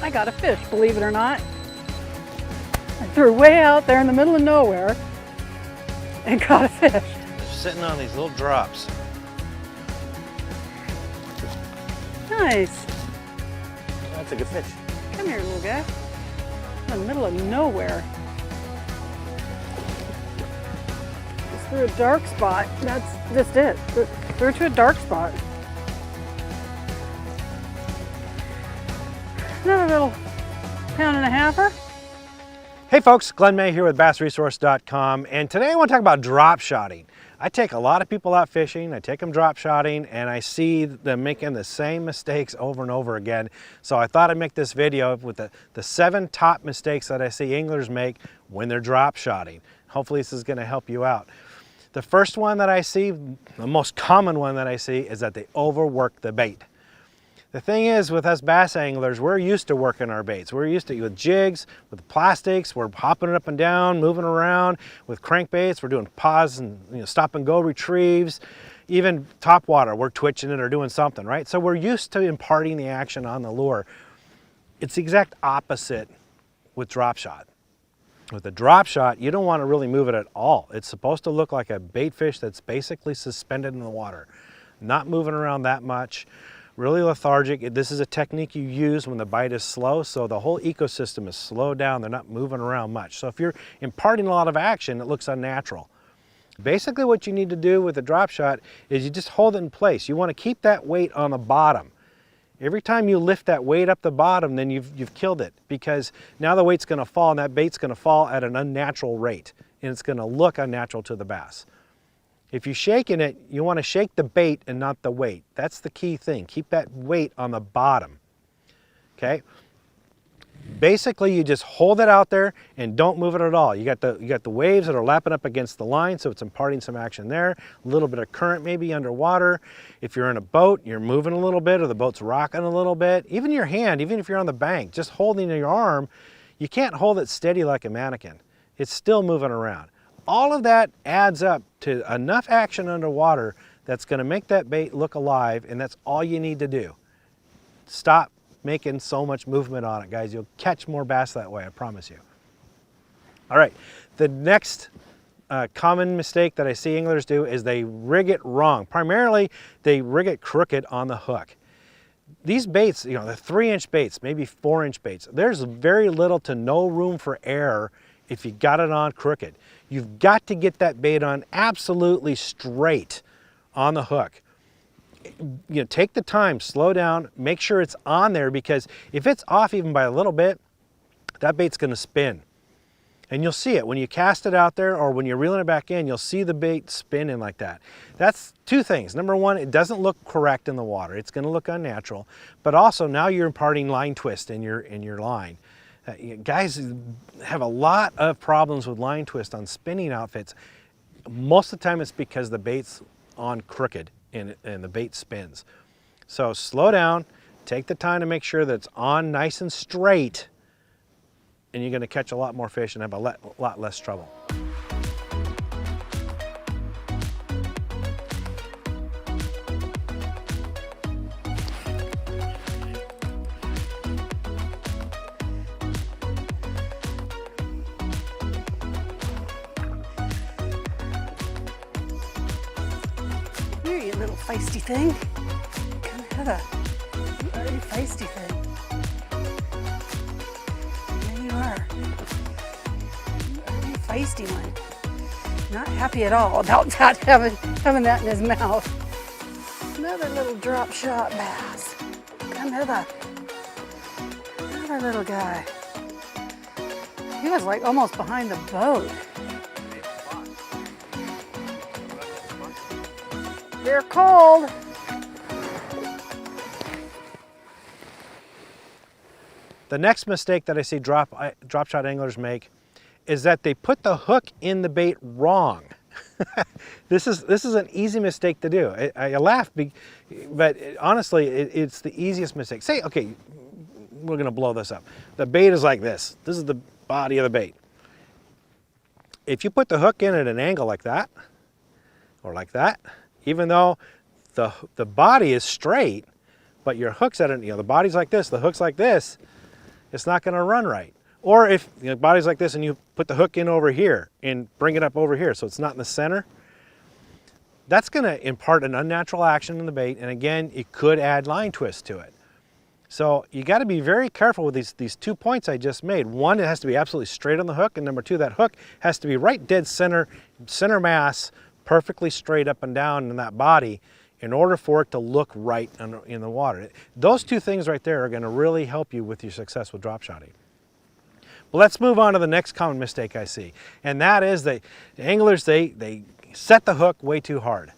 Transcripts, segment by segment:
I got a fish, believe it or not. I threw way out there in the middle of nowhere and caught a fish. They're sitting on these little drops. Nice. That's a good fish. Come here, little guy. In the middle of nowhere. Just through a dark spot. That's just it. Threw it to a dark spot. Another little pound and a halfer. Hey folks, Glenn May here with BassResource.com, and today I want to talk about drop shotting. I take a lot of people out fishing, I take them drop shotting, and I see them making the same mistakes over and over again. So I thought I'd make this video with the 7 top mistakes that I see anglers make when they're drop shotting. Hopefully this is going to help you out. The first one that I see, the most common one that I see, is that they overwork the bait. The thing is, with us bass anglers, we're used to working our baits. We're used to, with jigs, with plastics, we're hopping it up and down, moving around. With crankbaits, we're doing pause and stop and go retrieves. Even top water, we're twitching it or doing something, right? So we're used to imparting the action on the lure. It's the exact opposite with drop shot. With a drop shot, you don't want to really move it at all. It's supposed to look like a bait fish that's basically suspended in the water, not moving around that much. Really lethargic. This is a technique you use when the bite is slow, so the whole ecosystem is slowed down. They're not moving around much. So if you're imparting a lot of action, it looks unnatural. Basically what you need to do with a drop shot is you just hold it in place. You want to keep that weight on the bottom. Every time you lift that weight up the bottom, then you've killed it, because now the weight's going to fall and that bait's going to fall at an unnatural rate, and it's going to look unnatural to the bass. If you're shaking it, you want to shake the bait and not the weight. That's the key thing. Keep that weight on the bottom, okay? Basically, you just hold it out there and don't move it at all. You got the waves that are lapping up against the line, so it's imparting some action there. A little bit of current maybe underwater. If you're in a boat, you're moving a little bit, or the boat's rocking a little bit. Even your hand, even if you're on the bank, just holding your arm, you can't hold it steady like a mannequin. It's still moving around. All of that adds up to enough action underwater that's going to make that bait look alive, and that's all you need to do. Stop making so much movement on it, guys. You'll catch more bass that way, I promise you. All right, the next common mistake that I see anglers do is they rig it wrong. Primarily, they rig it crooked on the hook. These baits, the 3-inch baits, maybe 4-inch baits, there's very little to no room for error if you got it on crooked. You've got to get that bait on absolutely straight on the hook. Take the time, slow down, make sure it's on there, because if it's off even by a little bit, that bait's going to spin. And you'll see it when you cast it out there, or when you're reeling it back in, you'll see the bait spinning like that. That's 2 things. Number one, it doesn't look correct in the water. It's going to look unnatural. But also now you're imparting line twist in your line. Guys have a lot of problems with line twist on spinning outfits. Most of the time it's because the bait's on crooked and the bait spins. So slow down, take the time to make sure that it's on nice and straight, and you're going to catch a lot more fish and have a lot less trouble. Here, you little feisty thing. Come here, you are a feisty thing. There you are. You are a feisty one. Not happy at all about that, having that in his mouth. Another little drop shot bass. Come hither. Another little guy. He was like almost behind the boat. They're cold. The next mistake that I see drop shot anglers make is that they put the hook in the bait wrong. This is an easy mistake to do. I laugh, but honestly, it's the easiest mistake. Say, okay, we're gonna blow this up. The bait is like this. This is the body of the bait. If you put the hook in at an angle like that, or like that, even though the body is straight, but your hook's at an, the body's like this, the hook's like this, it's not going to run right. Or if the body's like this and you put the hook in over here and bring it up over here so it's not in the center, that's going to impart an unnatural action in the bait, and again, it could add line twist to it. So you got to be very careful with these 2 points I just made. One, it has to be absolutely straight on the hook, and number two, that hook has to be right dead center mass, perfectly straight up and down in that body in order for it to look right in the water. Those two things right there are going to really help you with your success with drop shotting. Well, let's move on to the next common mistake I see, and that is the anglers, they set the hook way too hard.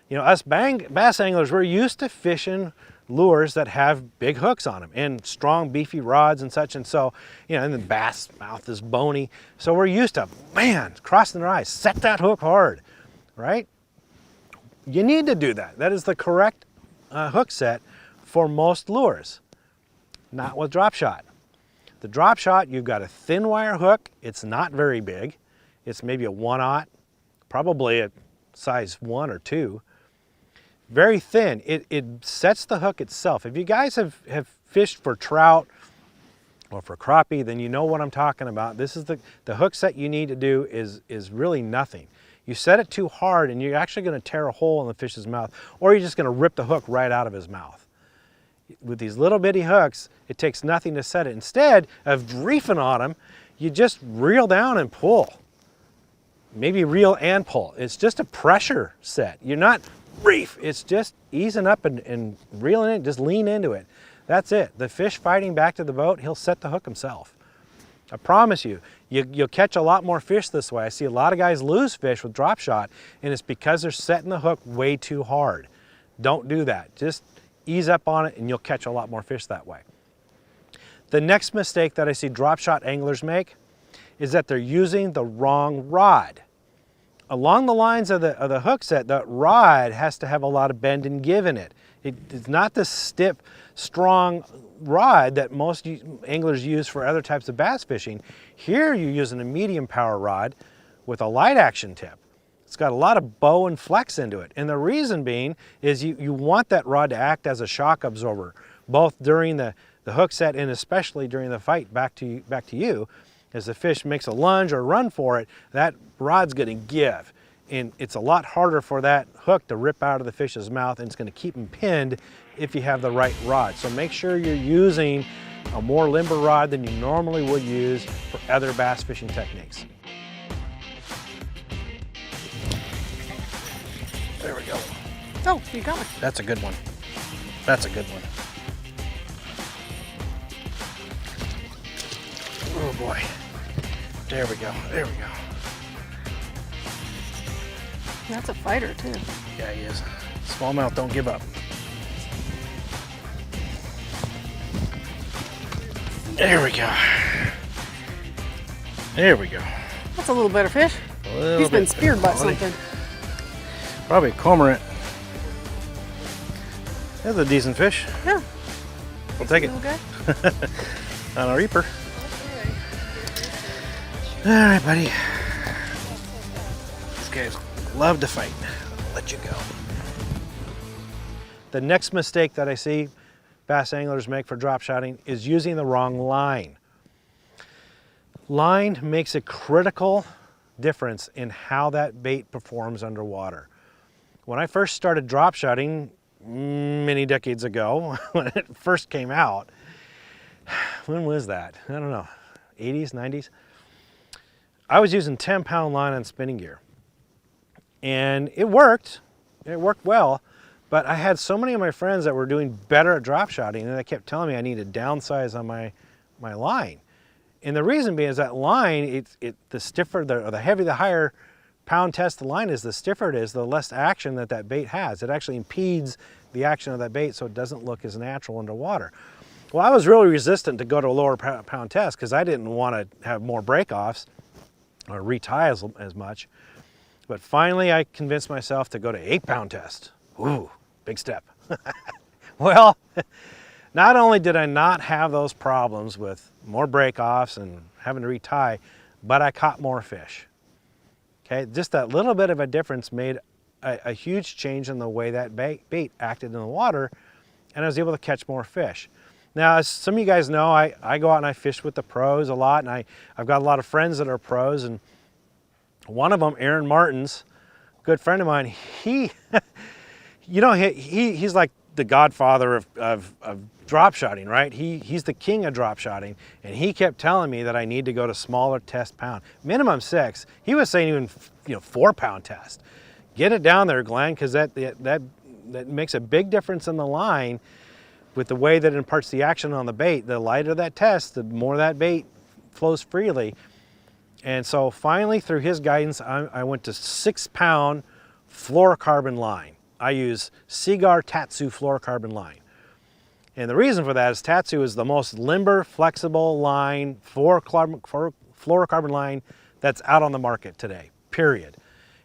You know, us bass anglers, we're used to fishing lures that have big hooks on them and strong beefy rods and such, and so, you know, and the bass mouth is bony, so we're used to, man, crossing their eyes, set that hook hard, right? You need to do that. That is the correct hook set for most lures, not with drop shot. The drop shot, you've got a thin wire hook. It's not very big. It's maybe a 1/0, probably a size 1 or 2. Very thin. It sets the hook itself. If you guys have fished for trout or for crappie, then you know what I'm talking about. This is the hook set you need to do is really nothing. You set it too hard and you're actually going to tear a hole in the fish's mouth, or you're just going to rip the hook right out of his mouth. With these little bitty hooks, it takes nothing to set it. Instead of reefing on them, you just reel down and pull. Maybe reel and pull. It's just a pressure set. You're not reef. It's just easing up and reeling it, just lean into it. That's it. The fish fighting back to the boat, he'll set the hook himself. I promise you, you'll catch a lot more fish this way. I see a lot of guys lose fish with drop shot, and it's because they're setting the hook way too hard. Don't do that. Just ease up on it and you'll catch a lot more fish that way. The next mistake that I see drop shot anglers make is that they're using the wrong rod. Along the lines of the hook set, the rod has to have a lot of bend and give in it. It's not the stiff, strong rod that most anglers use for other types of bass fishing. Here you're using a medium power rod with a light action tip. It's got a lot of bow and flex into it. And the reason being is you want that rod to act as a shock absorber, both during the hook set and especially during the fight back to you. As the fish makes a lunge or run for it, that rod's going to give. And it's a lot harder for that hook to rip out of the fish's mouth, and it's going to keep him pinned if you have the right rod. So make sure you're using a more limber rod than you normally would use for other bass fishing techniques. There we go. Oh, you got it. That's a good one. That's a good one. Oh boy. There we go. There we go. That's a fighter too. Yeah, he is. Smallmouth don't give up. There we go. There we go. That's a little better fish. He's been speared by something. Probably a cormorant. That's a decent fish. Yeah. We'll take it. Okay. On a reaper. All right, buddy. These guys love to fight. I'll let you go. The next mistake that I see bass anglers make for drop shotting is using the wrong line. Line makes a critical difference in how that bait performs underwater. When I first started drop shotting many decades ago, when it first came out, when was that? I don't know, 80s, 90s? I was using 10-pound line on spinning gear. And it worked well, but I had so many of my friends that were doing better at drop shotting, and they kept telling me I need to downsize on my line. And the reason being is that line, the stiffer, the heavier, the higher pound test the line is, the stiffer it is, the less action that bait has. It actually impedes the action of that bait so it doesn't look as natural underwater. Well, I was really resistant to go to a lower pound test because I didn't want to have more break-offs or retie as much. But finally I convinced myself to go to 8-pound test. Ooh, big step. Well, not only did I not have those problems with more break-offs and having to retie, but I caught more fish. Okay, just that little bit of a difference made a huge change in the way that bait acted in the water, and I was able to catch more fish. Now, as some of you guys know, I go out and I fish with the pros a lot, and I've got a lot of friends that are pros, and one of them, Aaron Martins, good friend of mine, he, you know, he's like the godfather of drop shotting, right? He's the king of drop shotting, and he kept telling me that I need to go to smaller test pound, minimum 6. He was saying even 4-pound test. Get it down there, Glenn, because that makes a big difference in the line with the way that it imparts the action on the bait. The lighter that test, the more that bait flows freely. And so finally, through his guidance, I went to 6-pound fluorocarbon line. I use Seaguar Tatsu fluorocarbon line. And the reason for that is Tatsu is the most limber, flexible line, fluorocarbon line that's out on the market today, period.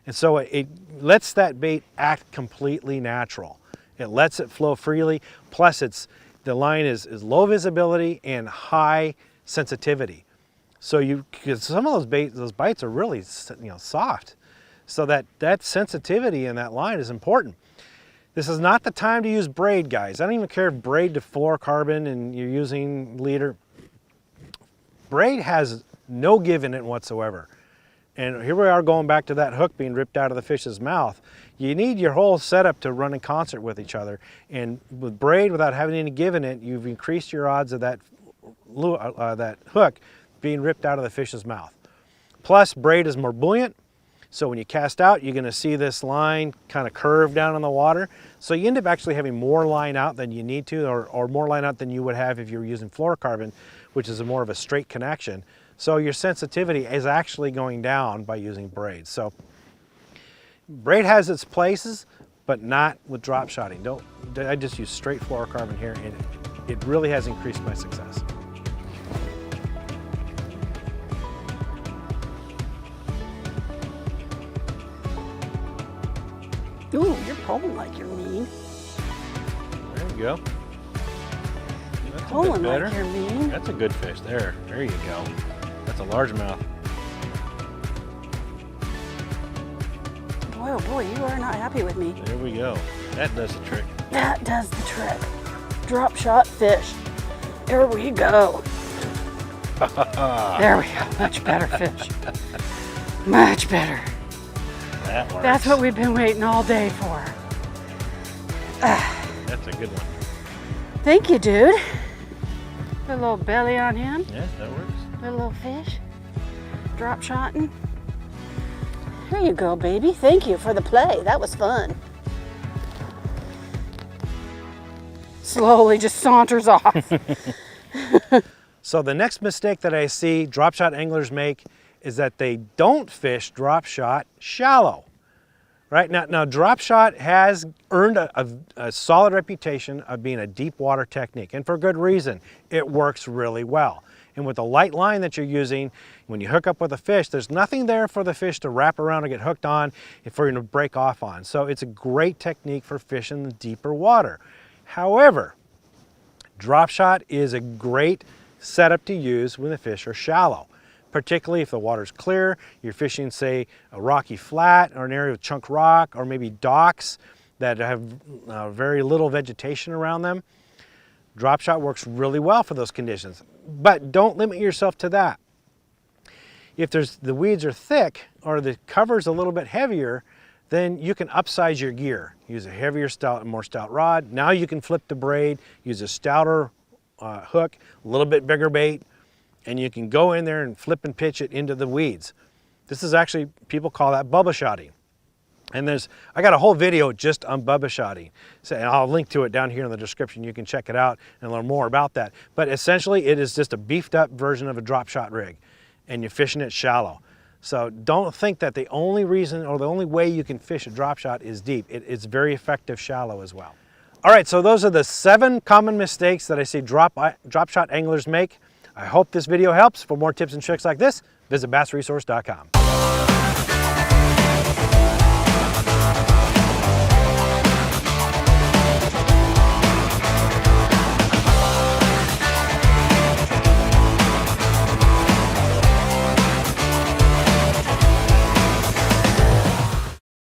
And so it lets that bait act completely natural. It lets it flow freely, plus the line is low visibility and high sensitivity. So because some of those bites are really soft. So that sensitivity in that line is important. This is not the time to use braid, guys. I don't even care if braid to fluorocarbon and you're using leader. Braid has no give in it whatsoever. And here we are going back to that hook being ripped out of the fish's mouth. You need your whole setup to run in concert with each other. And with braid, without having any give in it, you've increased your odds of that hook being ripped out of the fish's mouth. Plus, braid is more buoyant. So when you cast out, you're gonna see this line kind of curve down in the water. So you end up actually having more line out than you need to, or more line out than you would have if you were using fluorocarbon, which is more of a straight connection. So your sensitivity is actually going down by using braid. So braid has its places, but not with drop shotting. I just use straight fluorocarbon here, and it really has increased my success. Ooh, you're pulling like you're mean. There you go. That's Pulling like you're mean. That's a good fish there. There you go. That's a largemouth. Boy, oh boy, you are not happy with me. There we go. That does the trick. That does the trick. Drop shot fish. There we go. There we go. Much better fish. Much better. That works. That's what we've been waiting all day for. That's a good one. Thank you, dude. Put a little belly on him. Yeah, that works. Put a little fish. Drop shotting. Here you go, baby. Thank you for the play. That was fun. Slowly just saunters off. So the next mistake that I see drop shot anglers make is that they don't fish drop shot shallow. Right now drop shot has earned a solid reputation of being a deep water technique, and for good reason. It works really well. And with the light line that you're using, when you hook up with a fish, there's nothing there for the fish to wrap around and get hooked on and for you to break off on. So it's a great technique for fishing the deeper water. However, drop shot is a great setup to use when the fish are shallow, particularly if the water's clear, you're fishing, say, a rocky flat or an area with chunk rock or maybe docks that have very little vegetation around them. Drop shot works really well for those conditions, but don't limit yourself to that. If the weeds are thick or the cover's a little bit heavier, then you can upsize your gear. Use a heavier, more stout rod. Now you can flip the braid, use a stouter hook, a little bit bigger bait, and you can go in there and flip and pitch it into the weeds. This is actually, people call that bubba shotting. And I got a whole video just on bubba shotting. So, and I'll link to it down here in the description. You can check it out and learn more about that. But essentially, it is just a beefed up version of a drop shot rig, and you're fishing it shallow. So don't think that the only reason or the only way you can fish a drop shot is deep. It's very effective shallow as well. All right, so those are the 7 common mistakes that I see drop shot anglers make. I hope this video helps. For more tips and tricks like this, visit bassresource.com.